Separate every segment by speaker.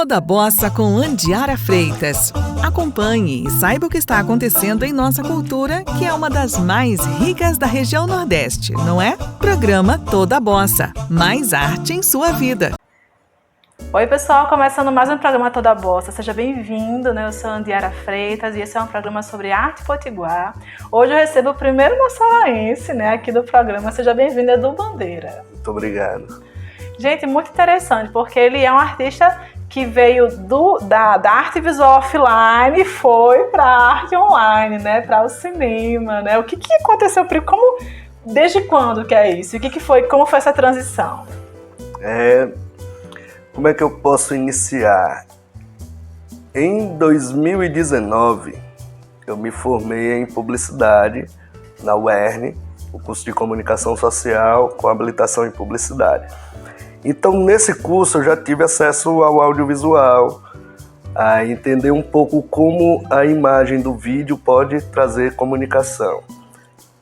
Speaker 1: Toda Bossa com Andiara Freitas. Acompanhe e saiba o que está acontecendo em nossa cultura, que é uma das mais ricas da região Nordeste, não é? Programa Toda Bossa. Mais arte em sua vida.
Speaker 2: Oi pessoal, começando mais um programa Toda Bossa. Seja bem-vindo, né? Eu sou a Andiara Freitas e esse é um programa sobre arte potiguar. Hoje eu recebo o primeiro moçaraense, né, aqui do programa. Seja bem-vindo, Edu Bandeira.
Speaker 3: Muito obrigado.
Speaker 2: Gente, muito interessante, porque ele é um artista que veio da arte visual offline e foi para a arte online, né, para o cinema, né? O que aconteceu? Desde quando que é isso? Como foi essa transição?
Speaker 3: Como é que eu posso iniciar? Em 2019, eu me formei em publicidade na UERN, o curso de comunicação social com habilitação em publicidade. Então, nesse curso, eu já tive acesso ao audiovisual, a entender um pouco como a imagem do vídeo pode trazer comunicação.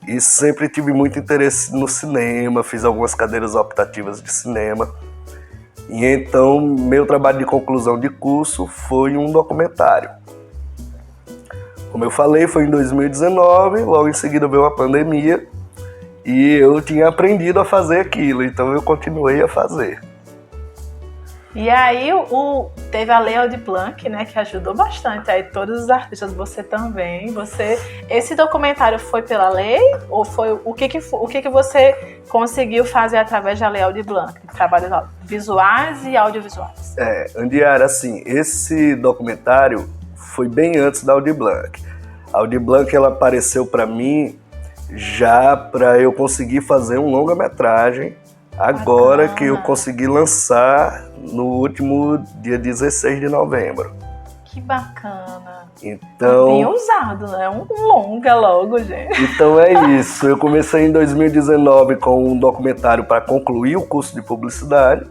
Speaker 3: E sempre tive muito interesse no cinema, fiz algumas cadeiras optativas de cinema. E então, meu trabalho de conclusão de curso foi um documentário. Como eu falei, foi em 2019, logo em seguida veio a pandemia, e eu tinha aprendido a fazer aquilo, então eu continuei a fazer.
Speaker 2: E aí teve a Lei Aldir Blanc, né, que ajudou bastante aí todos os artistas, você também. Esse documentário foi pela lei ou foi o que você conseguiu fazer através da Lei Aldir Blanc, trabalhos visuais e audiovisuais?
Speaker 3: Andiara, assim, esse documentário foi bem antes da Aldir Blanc. A Aldir Blanc, ela apareceu para mim já para eu conseguir fazer um longa-metragem, agora que eu consegui lançar no último dia 16 de novembro.
Speaker 2: Que bacana.
Speaker 3: Então,
Speaker 2: bem ousado, né? Um longa logo, gente.
Speaker 3: Então é isso. Eu comecei em 2019 com um documentário para concluir o curso de publicidade.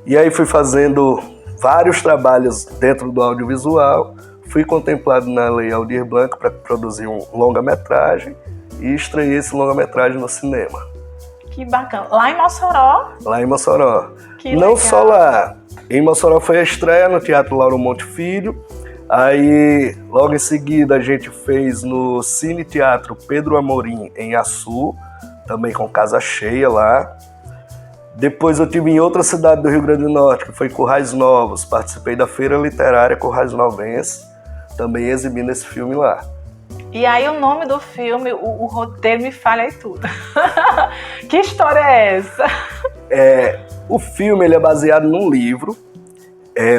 Speaker 3: E aí fui fazendo vários trabalhos dentro do audiovisual. Fui contemplado na Lei Aldir Blanc para produzir um longa-metragem e estreiei esse longa-metragem no cinema.
Speaker 2: Que bacana. Lá em Mossoró?
Speaker 3: Lá em Mossoró.
Speaker 2: Que
Speaker 3: Não
Speaker 2: legal.
Speaker 3: só lá. Em Mossoró foi a estreia no Teatro Lauro Monte Filho. Aí, logo em seguida, a gente fez no Cine Teatro Pedro Amorim, em Açu, também com casa cheia lá. Depois eu tive em outra cidade do Rio Grande do Norte, que foi Currais Novos. Participei da Feira Literária Currais Novense, também exibindo esse filme lá.
Speaker 2: E aí o nome do filme, o roteiro me falha aí tudo. Que história é essa?
Speaker 3: O filme ele é baseado num livro.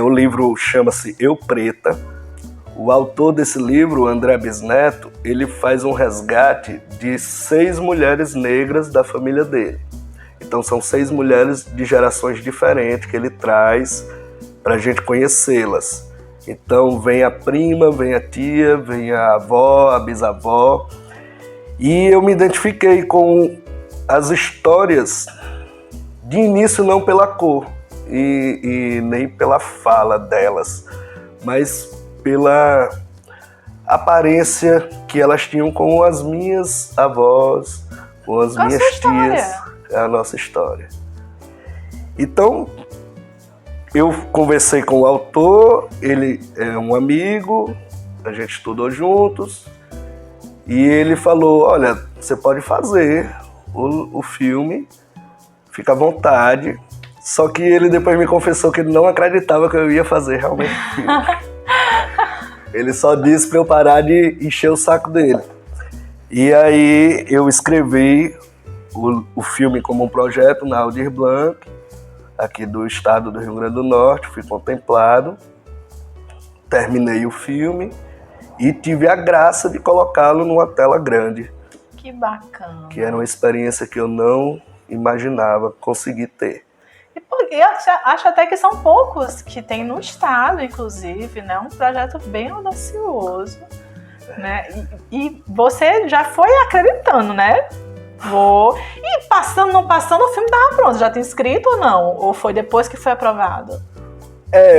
Speaker 3: O livro chama-se Eu Preta. O autor desse livro, André Bisneto, ele faz um resgate de 6 mulheres negras da família dele. Então são 6 mulheres de gerações diferentes que ele traz para a gente conhecê-las. Então vem a prima, vem a tia, vem a avó, a bisavó. E eu me identifiquei com as histórias de início não pela cor e nem pela fala delas, mas pela aparência que elas tinham com as minhas avós, com as minhas tias, a nossa história. Então, eu conversei com o autor, ele é um amigo, a gente estudou juntos, e ele falou, olha, você pode fazer o filme, fica à vontade, só que ele depois me confessou que ele não acreditava que eu ia fazer realmente o filme. Ele só disse para eu parar de encher o saco dele. E aí eu escrevi o filme como um projeto na Aldir Blanc, aqui do estado do Rio Grande do Norte, fui contemplado, terminei o filme e tive a graça de colocá-lo numa tela grande.
Speaker 2: Que bacana.
Speaker 3: Que era uma experiência que eu não imaginava conseguir ter.
Speaker 2: E eu acho até que são poucos que tem no estado, inclusive, né? Um projeto bem audacioso, né? E você já foi acreditando, né? E não passando, o filme estava pronto. Já tinha escrito ou não? Ou foi depois que foi aprovado?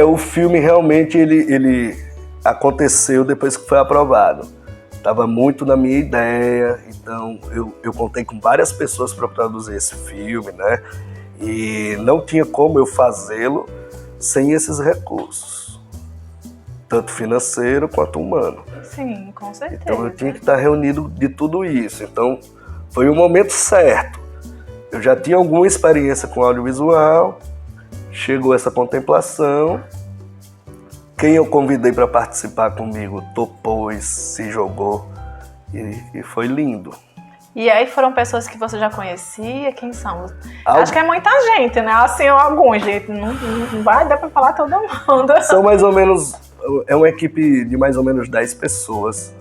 Speaker 3: O filme realmente ele aconteceu depois que foi aprovado. Estava muito na minha ideia, então eu contei com várias pessoas para produzir esse filme, né? E não tinha como eu fazê-lo sem esses recursos, tanto financeiro quanto humano.
Speaker 2: Sim, com certeza.
Speaker 3: Então eu tinha que estar reunido de tudo isso. Então foi o momento certo. Eu já tinha alguma experiência com audiovisual, chegou essa contemplação. Quem eu convidei para participar comigo topou e se jogou, e foi lindo.
Speaker 2: E aí foram pessoas que você já conhecia? Quem são? Acho que é muita gente, né? Assim, alguns, gente. Não vai dar para falar todo mundo.
Speaker 3: São mais ou menos... É uma equipe de mais ou menos 10 pessoas.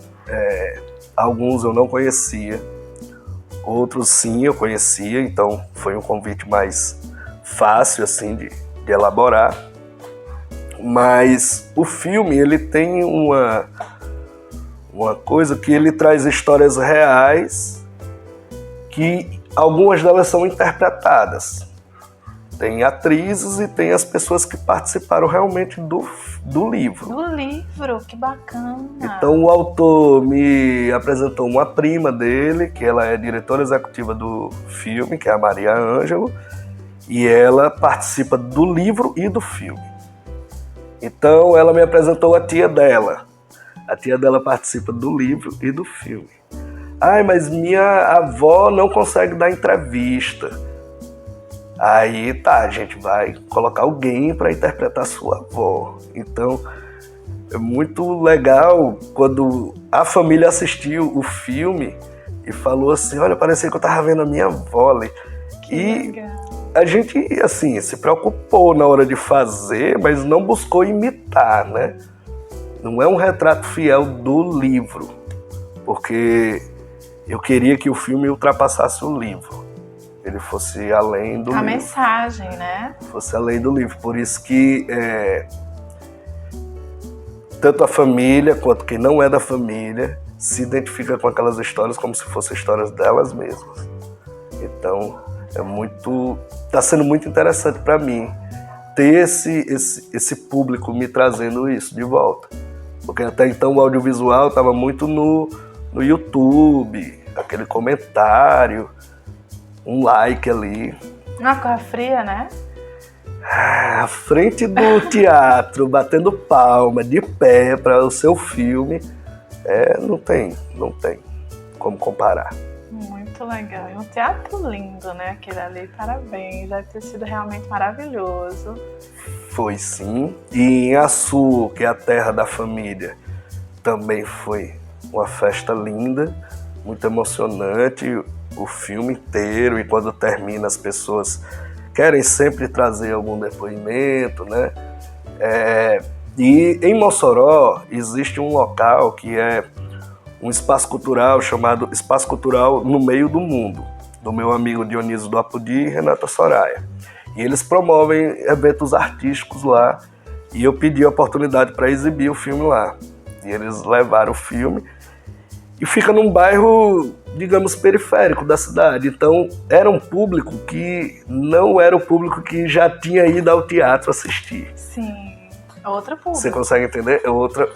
Speaker 3: Alguns eu não conhecia. Outros sim, eu conhecia. Então foi um convite mais fácil, assim, de elaborar. Mas o filme, ele tem uma coisa que ele traz histórias reais, que algumas delas são interpretadas. Tem atrizes e tem as pessoas que participaram realmente do livro.
Speaker 2: Do livro, que bacana.
Speaker 3: Então o autor me apresentou uma prima dele, que ela é diretora executiva do filme, que é a Maria Ângelo, e ela participa do livro e do filme. Então ela me apresentou a tia dela. A tia dela participa do livro e do filme. Ai, mas minha avó não consegue dar entrevista. Aí tá, a gente vai colocar alguém para interpretar sua avó. Então é muito legal quando a família assistiu o filme e falou assim, olha, parecia que eu tava vendo a minha avó ali. E a gente, assim, se preocupou na hora de fazer, mas não buscou imitar, né? Não é um retrato fiel do livro, porque eu queria que o filme ultrapassasse o livro. Ele fosse além do livro.
Speaker 2: A mensagem, né?
Speaker 3: Fosse além do livro. Por isso que tanto a família quanto quem não é da família se identifica com aquelas histórias como se fossem histórias delas mesmas. Então, tá sendo muito interessante para mim ter esse público me trazendo isso de volta. Porque até então o audiovisual estava muito no YouTube, aquele comentário, um like ali.
Speaker 2: Uma coisa fria, né?
Speaker 3: À frente do teatro, batendo palma, de pé para o seu filme, não tem como comparar.
Speaker 2: Muito legal. E um teatro lindo, né? Aquele ali, parabéns. Deve ter sido realmente maravilhoso.
Speaker 3: Foi sim. E em Açu, que é a terra da família, também foi uma festa linda, muito emocionante, o filme inteiro. E quando termina, as pessoas querem sempre trazer algum depoimento, né? E em Mossoró existe um local que é um espaço cultural chamado Espaço Cultural no Meio do Mundo, do meu amigo Dionísio do Apodi e Renata Soraya. E eles promovem eventos artísticos lá, e eu pedi a oportunidade para exibir o filme lá. E eles levaram o filme, e fica num bairro, digamos, periférico da cidade. Então era um público que não era o público que já tinha ido ao teatro assistir.
Speaker 2: Sim, outro público.
Speaker 3: Você consegue entender? É outra,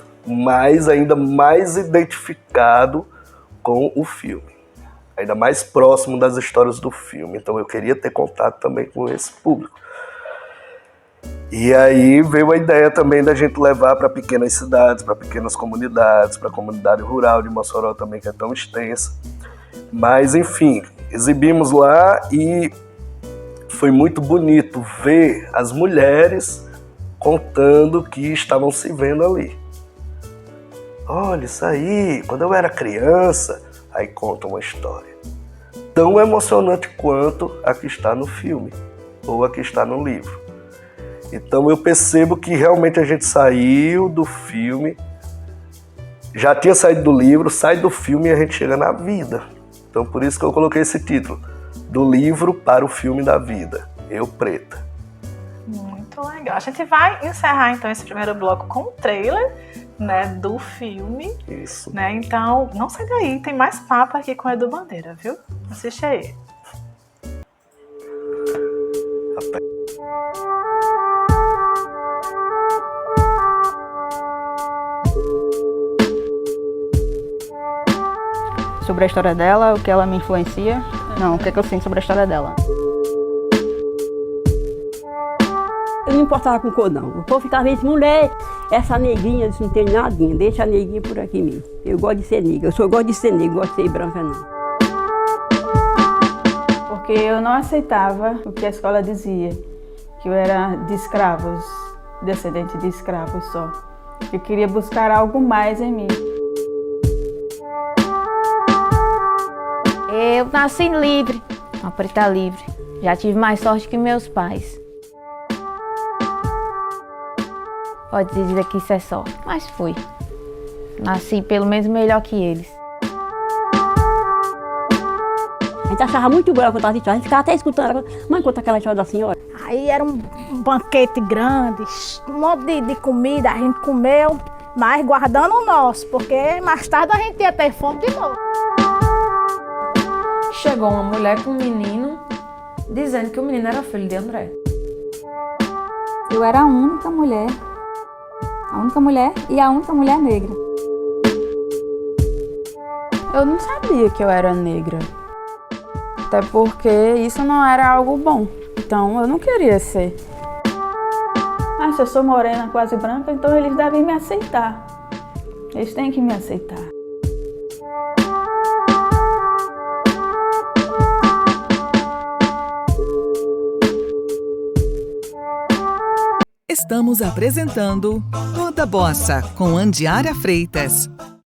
Speaker 3: ainda mais identificado com o filme. Ainda mais próximo das histórias do filme. Então eu queria ter contato também com esse público. E aí veio a ideia também da gente levar para pequenas cidades, para pequenas comunidades, para a comunidade rural de Mossoró também, que é tão extensa. Mas enfim, exibimos lá e foi muito bonito ver as mulheres contando que estavam se vendo ali. Olha, isso aí, quando eu era criança, aí conta uma história tão emocionante quanto a que está no filme ou a que está no livro. Então eu percebo que realmente a gente saiu do filme, já tinha saído do livro, sai do filme e a gente chega na vida. Então por isso que eu coloquei esse título, do livro para o filme da vida, Eu Preta.
Speaker 2: Muito legal. A gente vai encerrar então esse primeiro bloco com o trailer, né, do filme.
Speaker 3: Isso.
Speaker 2: Né? Então, não sai daí, tem mais papo aqui com o Edu Bandeira, viu? Assiste aí.
Speaker 4: Sobre a história dela, o que ela me influencia. Não, o que é que eu sinto sobre a história dela.
Speaker 5: não importava com cor, não. O povo ficava dizendo, mulher, essa negrinha, isso não tem nadinha, deixa a neguinha por aqui mesmo. Eu gosto de ser negra, eu só gosto de ser negra, não gosto de ser branca, não.
Speaker 4: Porque eu não aceitava o que a escola dizia, que eu era de escravos, descendente de escravos só. Eu queria buscar algo mais em mim.
Speaker 6: Eu nasci livre, uma preta livre. Já tive mais sorte que meus pais. Pode dizer que isso é sorte, mas fui. Nasci pelo menos melhor que eles.
Speaker 5: A gente achava muito boa quando estava a gente ficava até escutando. Mãe, conta aquela história da senhora.
Speaker 7: Aí era um banquete grande, um monte de comida, a gente comeu, mas guardando o nosso, porque mais tarde a gente ia ter fome de novo.
Speaker 8: Chegou uma mulher com um menino, dizendo que o menino era filho de André.
Speaker 9: Eu era a única mulher e a única mulher negra.
Speaker 4: Eu não sabia que eu era negra, até porque isso não era algo bom, então eu não queria ser. Ah, se eu sou morena, quase branca, então eles devem me aceitar. Eles têm que me aceitar.
Speaker 1: Estamos apresentando Toda Bossa com Andiara Freitas.